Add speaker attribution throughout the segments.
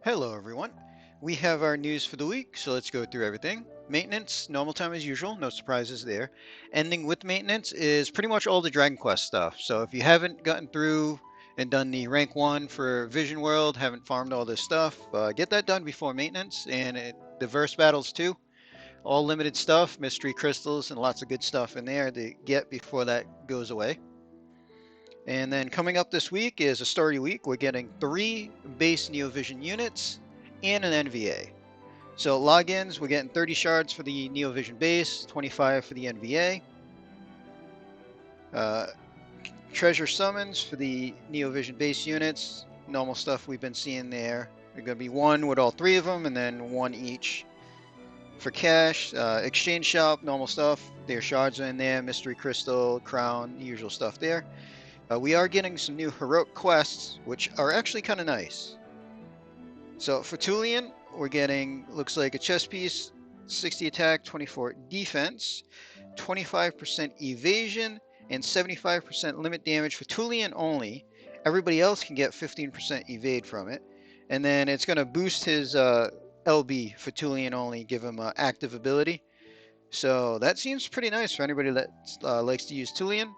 Speaker 1: Hello everyone. We have our news for the week, so let's go through everything. Maintenance, normal time as usual, no surprises there. Ending with maintenance is pretty much all the Dragon Quest stuff. So if you haven't gotten through and done the rank 1 for Vision World, haven't farmed all this stuff, get that done before maintenance. And the verse battles too. All limited stuff, mystery crystals, and lots of good stuff in there to get before that goes away. And then coming up this week is a story week. We're getting 3 base Neovision units and an NVA. So logins, we're getting 30 shards for the Neovision base, 25 for the NVA. Treasure summons for the Neovision base units, normal stuff we've been seeing there. They're going to be 1 with all 3 of them, and then 1 each. For cash, exchange shop, normal stuff. Their shards are in there, mystery crystal, crown, the usual stuff there. We are getting some new heroic quests, which are actually kind of nice. So for Tullian, we're getting, looks like a chess piece, 60 attack, 24 defense, 25% evasion, and 75% limit damage for Tullian only. Everybody else can get 15% evade from it. And then it's going to boost his LB for Tullian only, give him active ability. So that seems pretty nice for anybody that likes to use Tullian.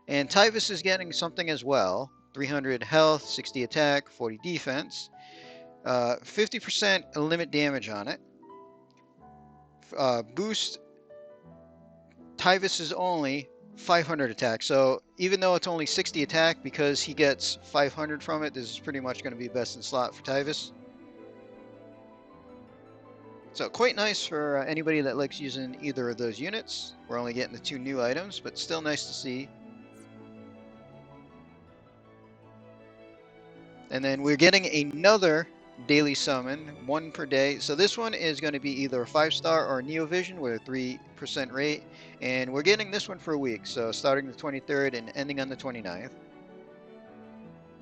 Speaker 1: And Tyvis is getting something as well. 300 health, 60 attack, 40 defense. 50% limit damage on it. Boost Tyvis is only 500 attack. So even though it's only 60 attack, because he gets 500 from it, this is pretty much going to be best in slot for Tyvis. So quite nice for anybody that likes using either of those units. We're only getting the 2 new items, but still nice to see. And then we're getting another daily summon, 1 per day. So this one is going to be either a 5-star or a Neovision with a 3% rate. And we're getting this one for a week, so starting the 23rd and ending on the 29th.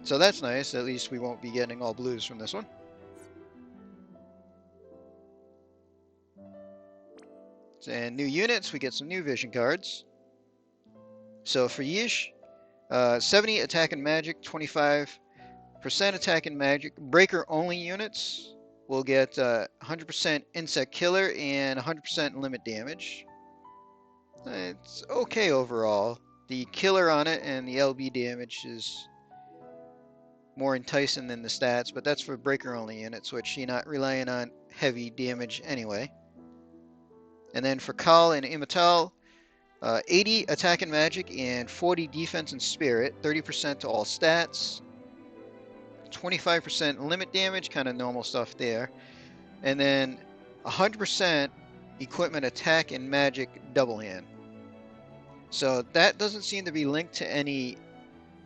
Speaker 1: So that's nice. At least we won't be getting all blues from this one. And new units, we get some new vision cards. So for Yshe, 70 attack and magic, 25% attack and magic. Breaker only units will get 100% insect killer and 100% limit damage. It's okay overall. The killer on it and the LB damage is more enticing than the stats, but that's for breaker only units, which you're not relying on heavy damage anyway. And then for Kall and Ilmatalle, 80 attack and magic and 40 defense and spirit, 30% to all stats. 25% limit damage, kind of normal stuff there. And then 100% equipment attack and magic double hand. So that doesn't seem to be linked to any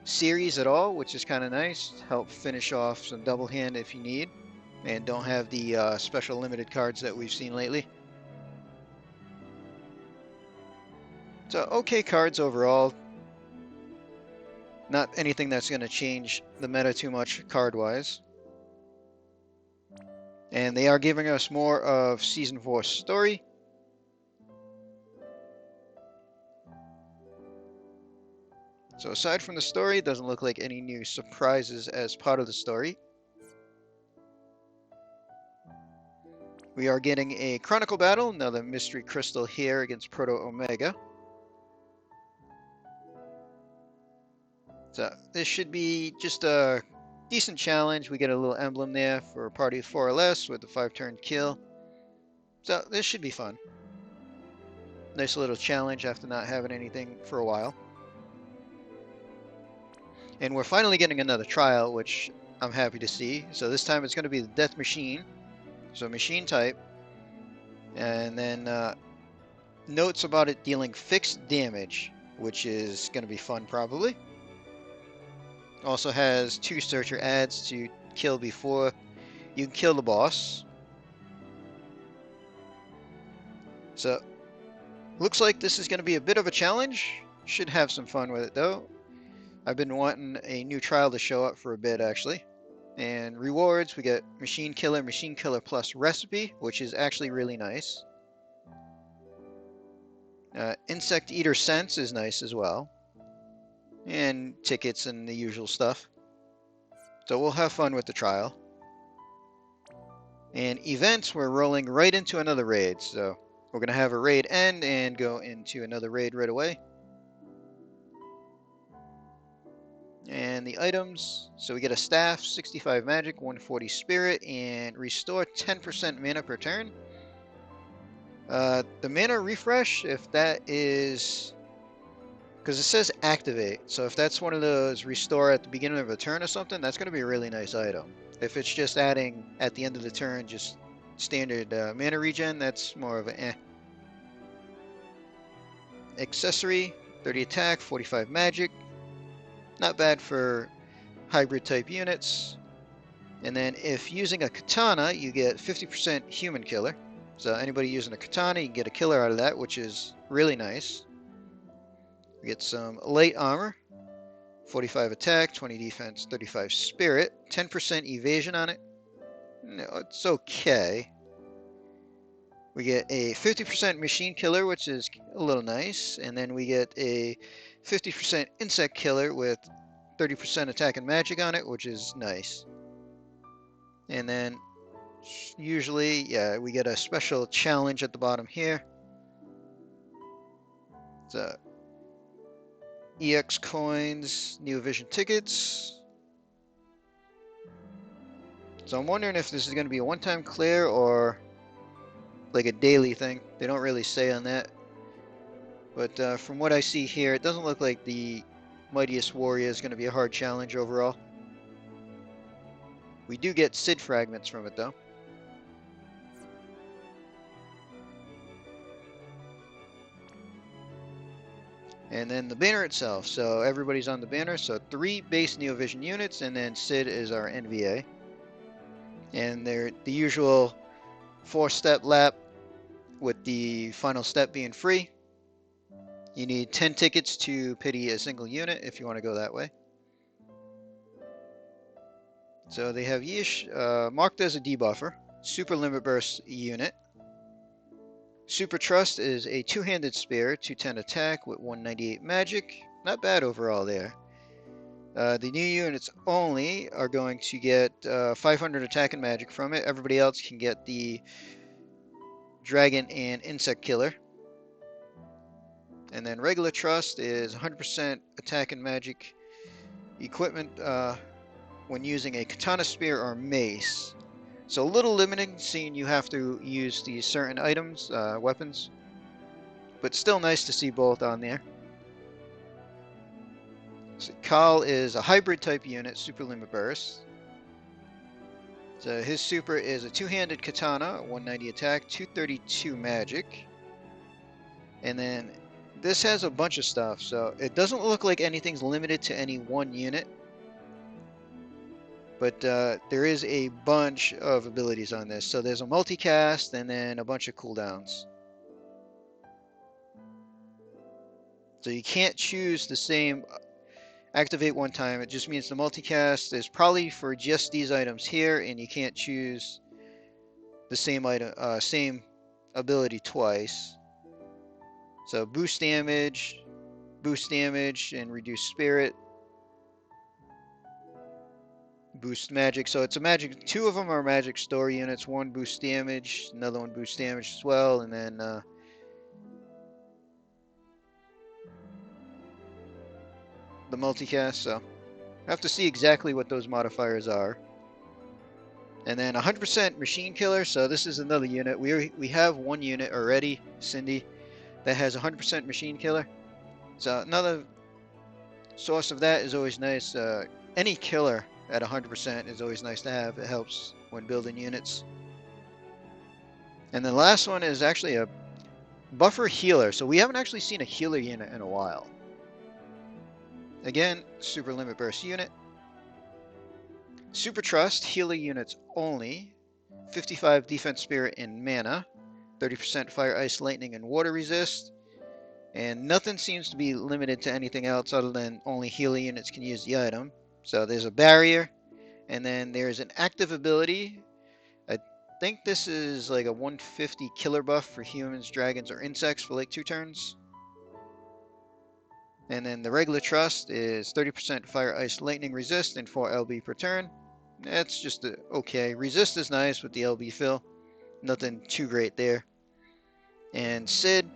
Speaker 1: series at all, which is kind of nice. Help finish off some double hand if you need. And don't have the special limited cards that we've seen lately. So okay cards overall. Not anything that's going to change the meta too much card-wise. And they are giving us more of Season 4 story. So aside from the story, it doesn't look like any new surprises as part of the story. We are getting a Chronicle battle, another mystery crystal here against Proto-Omega. So this should be just a decent challenge. We get a little emblem there for a party of 4 or less with a 5-turn kill. So this should be fun. Nice little challenge after not having anything for a while. And we're finally getting another trial, which I'm happy to see. So this time it's going to be the Death Machine. So machine type. And then notes about it dealing fixed damage, which is going to be fun probably. Also has 2 searcher ads to kill before you can kill the boss. So looks like this is going to be a bit of a challenge. Should have some fun with it though. I've been wanting a new trial to show up for a bit actually. And rewards, we get Machine Killer Plus Recipe, which is actually really nice. Insect Eater Sense is nice as well. And tickets and the usual stuff. So we'll have fun with the trial. And events, we're rolling right into another raid. So we're going to have a raid end and go into another raid right away. And the items, so we get a staff, 65 magic, 140 spirit, and restore 10% mana per turn. The mana refresh, if that is, because it says activate, so if that's one of those restore at the beginning of a turn or something, that's going to be a really nice item. If it's just adding at the end of the turn, just standard mana regen, that's more of a eh. Accessory, 30 attack, 45 magic. Not bad for hybrid type units. And then if using a katana, you get 50% human killer. So anybody using a katana, you can get a killer out of that, which is really nice. We get some light armor, 45 attack, 20 defense, 35 spirit, 10% evasion on it. No, it's okay. We get a 50% machine killer, which is a little nice. And then we get a 50% insect killer with 30% attack and magic on it, which is nice. And then usually, yeah, we get a special challenge at the bottom here. It's EX coins, Neo Vision tickets. So I'm wondering if this is going to be a one-time clear or like a daily thing. They don't really say on that. But from what I see here, it doesn't look like the Mightiest Warrior is going to be a hard challenge overall. We do get Sid fragments from it, though. And then the banner itself. So everybody's on the banner. So 3 base Neo Vision units, and then Sid is our NVA. And they're the usual 4-step lap with the final step being free. You need 10 tickets to pity a single unit if you want to go that way. So they have Yshe marked as a debuffer. Super Limit Burst unit. Super Trust is a 2-handed spear, 210 attack with 198 magic. Not bad overall there. The new units only are going to get 500 attack and magic from it. Everybody else can get the Dragon and Insect Killer. And then regular Trust is 100% attack and magic equipment when using a Katana Spear or Mace. So a little limiting, seeing you have to use these certain items, weapons. But still nice to see both on there. So Kall is a hybrid type unit, Super Limit Burst. So his super is a 2-handed katana, 190 attack, 232 magic. And then this has a bunch of stuff, so it doesn't look like anything's limited to any one unit. But there is a bunch of abilities on this. So there's a multicast and then a bunch of cooldowns. So you can't choose the same activate one time. It just means the multicast is probably for just these items here, and you can't choose the same item, same ability twice. So boost damage, and reduce spirit. Boost magic. So it's a magic. 2 of them are magic store units. 1 boosts damage, another one boosts damage as well, and then the multicast. So I have to see exactly what those modifiers are. And then 100% machine killer. So this is another unit. We have 1 unit already, Cindy, that has 100% machine killer. So another source of that is always nice. Any killer at 100% is always nice to have. It helps when building units. And the last one is actually a buffer healer. So we haven't actually seen a healer unit in a while. Again, Super Limit Burst unit. Super Trust, healer units only. 55 defense, spirit, and mana. 30% fire, ice, lightning, and water resist. And nothing seems to be limited to anything else other than only healer units can use the item. So there's a barrier, and then there's an active ability. I think this is like a 150 killer buff for humans, dragons, or insects for like 2 turns. And then the regular trust is 30% fire, ice, lightning resist and 4 LB per turn. That's just okay. Resist is nice with the LB fill. Nothing too great there. And Sid,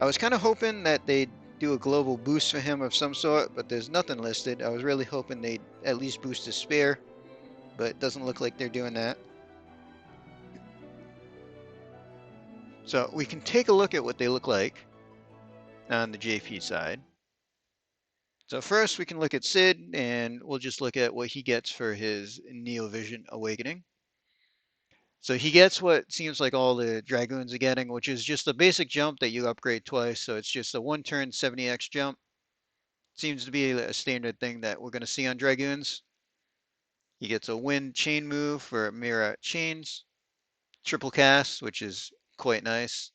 Speaker 1: I was kind of hoping that they'd do a global boost for him of some sort, but there's nothing listed. I was really hoping they'd at least boost his spare, but it doesn't look like they're doing that. So we can take a look at what they look like on the JP side. So first we can look at Sid, and we'll just look at what he gets for his Neovision Awakening. So he gets what seems like all the Dragoons are getting, which is just a basic jump that you upgrade twice. So it's just a one-turn 70x jump. Seems to be a standard thing that we're going to see on Dragoons. He gets a wind chain move for Mira chains, triple cast, which is quite nice.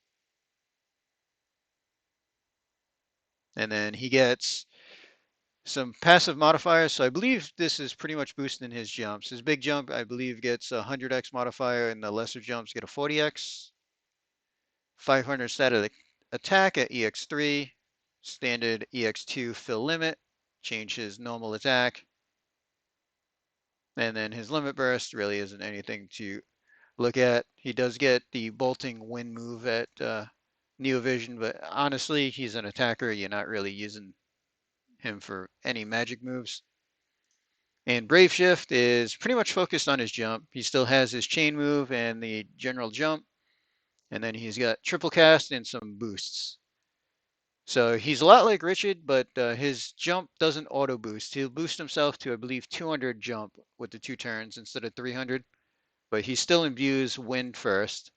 Speaker 1: And then he gets some passive modifiers. So I believe this is pretty much boosting his jumps. His big jump, I believe, gets a 100x modifier, and the lesser jumps get a 40x. 500 static attack at EX3, standard EX2 fill limit, change his normal attack. And then his limit burst really isn't anything to look at. He does get the bolting wind move at Neovision, but honestly, he's an attacker. You're not really using him for any magic moves. And Brave Shift is pretty much focused on his jump. He still has his chain move and the general jump. And then he's got triple cast and some boosts. So he's a lot like Richard, but his jump doesn't auto boost. He'll boost himself to, I believe, 200 jump with the 2 turns instead of 300. But he still imbues wind first.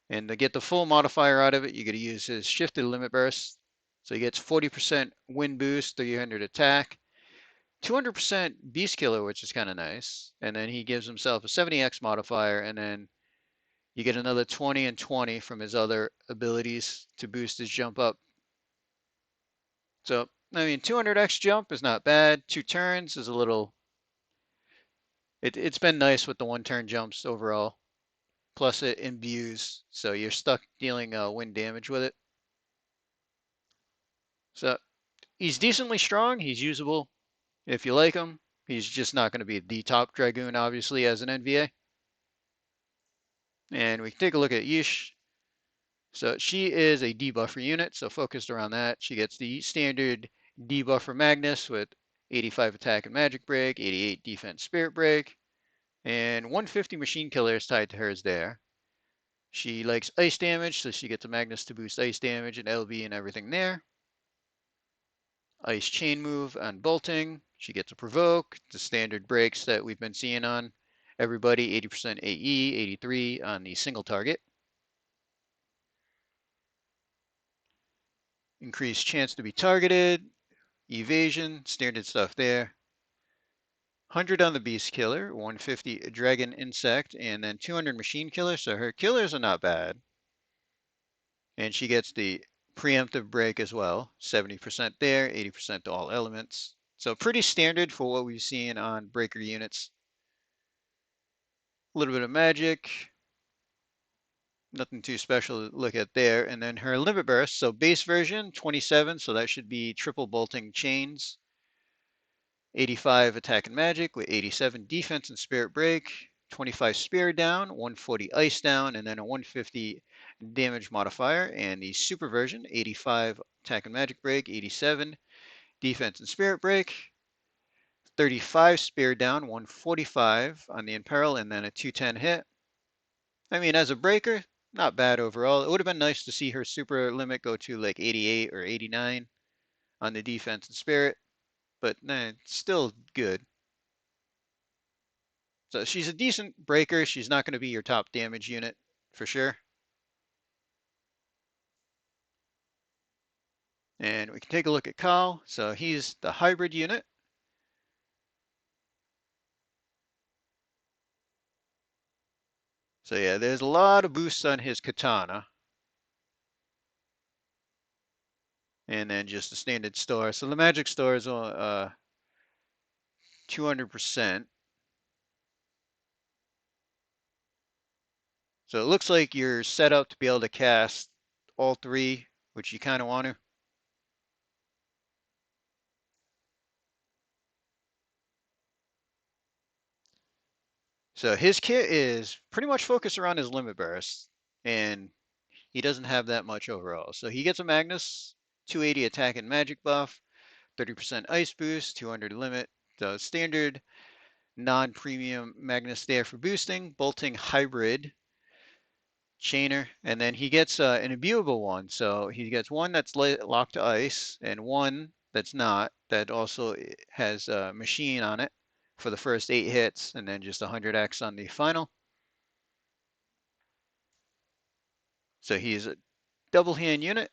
Speaker 1: And to get the full modifier out of it, you got to use his shifted limit burst. So he gets 40% wind boost, 300 attack, 200% beast killer, which is kind of nice. And then he gives himself a 70x modifier, and then you get another 20 and 20 from his other abilities to boost his jump up. So, I mean, 200x jump is not bad. 2 turns is a little. It's been nice with the 1-turn jumps overall. Plus, it imbues, so you're stuck dealing wind damage with it. So, he's decently strong. He's usable if you like him. He's just not going to be the top Dragoon, obviously, as an NVA. And we can take a look at Yshe. So she is a debuffer unit, so focused around that. She gets the standard debuffer Magnus with 85 attack and magic break, 88 defense spirit break, and 150 machine killer is tied to hers there. She likes ice damage, so she gets a Magnus to boost ice damage and LB and everything there. Ice chain move on bolting. She gets a provoke, the standard breaks that we've been seeing on everybody, 80% AE, 83 on the single target. Increased chance to be targeted, evasion, standard stuff there. 100 on the beast killer, 150 dragon insect, and then 200 machine killer. So her killers are not bad. And she gets the preemptive break as well, 70% there, 80% to all elements. So pretty standard for what we've seen on breaker units. A little bit of magic, nothing too special to look at there. And then her limit burst, so base version 27, so that should be triple bolting chains. 85 attack and magic with 87 defense and spirit break, 25 spear down, 140 ice down, and then a 150 damage modifier. And the super version, 85 attack and magic break, 87 defense and spirit break, 35 spear down, 145 on the imperil, and then a 210 hit. I mean, as a breaker, not bad overall. It would have been nice to see her super limit go to like 88 or 89 on the defense and spirit, but nah, it's still good. So she's a decent breaker. She's not going to be your top damage unit for sure. And we can take a look at Kall. So he's the hybrid unit. So yeah, there's a lot of boosts on his katana. And then just the standard store. So the magic store is 200%. So it looks like you're set up to be able to cast all 3, which you kind of want to. So his kit is pretty much focused around his limit burst, and he doesn't have that much overall. So he gets a Magnus, 280 attack and magic buff, 30% ice boost, 200 limit, the standard non-premium Magnus there for boosting, bolting hybrid, chainer, and then he gets an imbuable one. So he gets one that's locked to ice and one that's not, that also has a machine on it for the first 8 hits, and then just 100x on the final. So he's a double hand unit.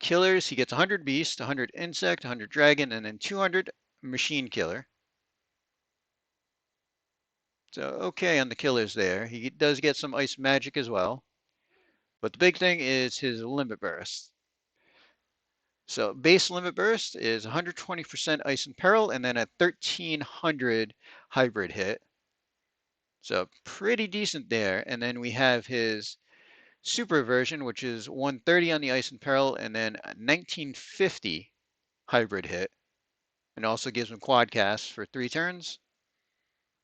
Speaker 1: Killers, he gets 100 beast, 100 insect, 100 dragon, and then 200 machine killer. So okay on the killers there. He does get some ice magic as well. But the big thing is his limit burst. So base limit burst is 120% ice and peril, and then a 1300 hybrid hit. So pretty decent there. And then we have his super version, which is 130 on the ice and peril, and then a 1950 hybrid hit. And also gives him quad cast for 3 turns.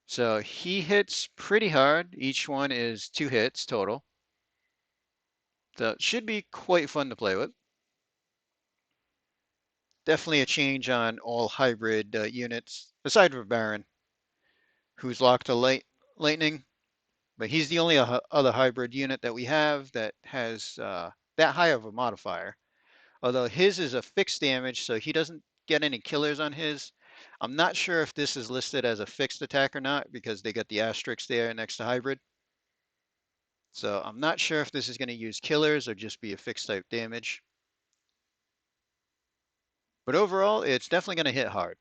Speaker 1: So he hits pretty hard. Each one is 2 hits total. So it should be quite fun to play with. Definitely a change on all hybrid units, aside from Baron, who's locked to lightning. But he's the only other hybrid unit that we have that has that high of a modifier. Although his is a fixed damage, so he doesn't get any killers on his. I'm not sure if this is listed as a fixed attack or not because they got the asterisk there next to hybrid. So I'm not sure if this is going to use killers or just be a fixed type damage. But overall, it's definitely going to hit hard.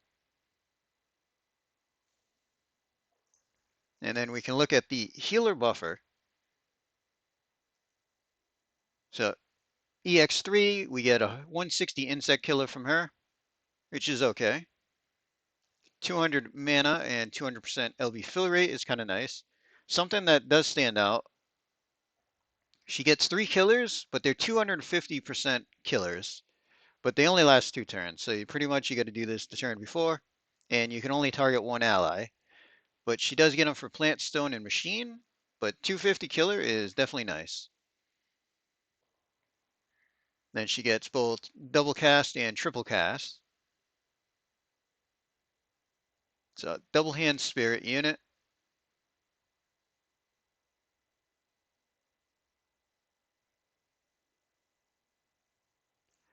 Speaker 1: And then we can look at the healer buffer. So EX3, we get a 160 insect killer from her, which is okay. 200 mana and 200% LB fill rate is kind of nice. Something that does stand out, she gets 3 killers, but they're 250% killers, but they only last 2 turns. So you pretty much you got to do this the turn before, and you can only target 1 ally. But she does get them for plant, stone, and machine, but 250 killer is definitely nice. Then she gets both double cast and triple cast. So double hand spirit unit.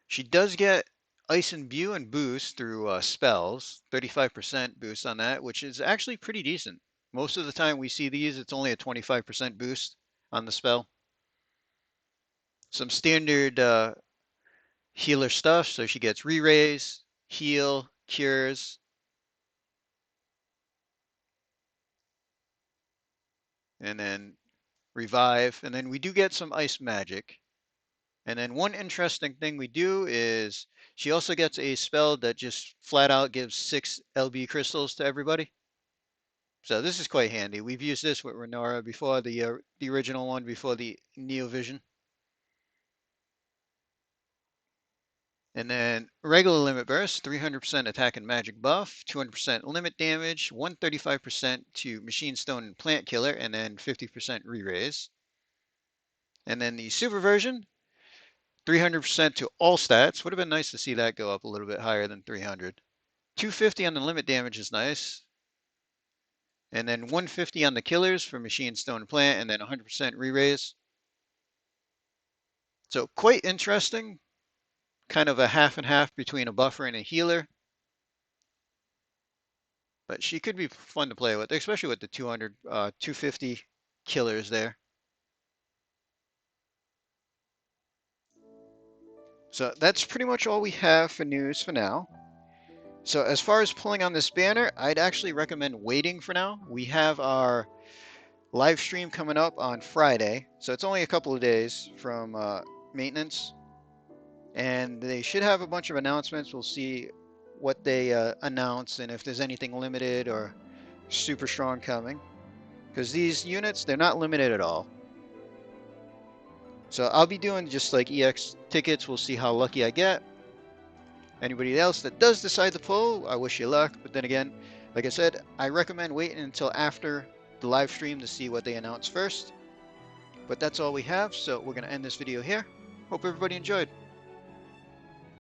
Speaker 1: She does get ice and Imbue and boost through spells, 35% boost on that, which is actually pretty decent. Most of the time we see these, it's only a 25% boost on the spell. Some standard healer stuff, so she gets re-raise, heal, cures, and then revive, and then we do get some ice magic. And then one interesting thing we do is she also gets a spell that just flat out gives 6 LB crystals to everybody. So this is quite handy. We've used this with Renora before, the original one before the Neo Vision. And then regular limit burst, 300% attack and magic buff, 200% limit damage, 135% to machine stone and plant killer, and then 50% re-raise. And then the super version, 300% to all stats. Would have been nice to see that go up a little bit higher than 300. 250 on the limit damage is nice. And then 150 on the killers for machine, stone, and plant, and then 100% re-raise. So quite interesting. Kind of a half and half between a buffer and a healer. But she could be fun to play with, especially with the 250 killers there. So that's pretty much all we have for news for now. So as far as pulling on this banner, I'd actually recommend waiting for now. We have our live stream coming up on Friday, so it's only a couple of days from maintenance. And they should have a bunch of announcements. We'll see what they announce and if there's anything limited or super strong coming. Because these units, they're not limited at all. So I'll be doing just like EX tickets. We'll see how lucky I get. Anybody else that does decide to pull, I wish you luck. But then again, like I said, I recommend waiting until after the live stream to see what they announce first. But that's all we have, so we're going to end this video here. Hope everybody enjoyed.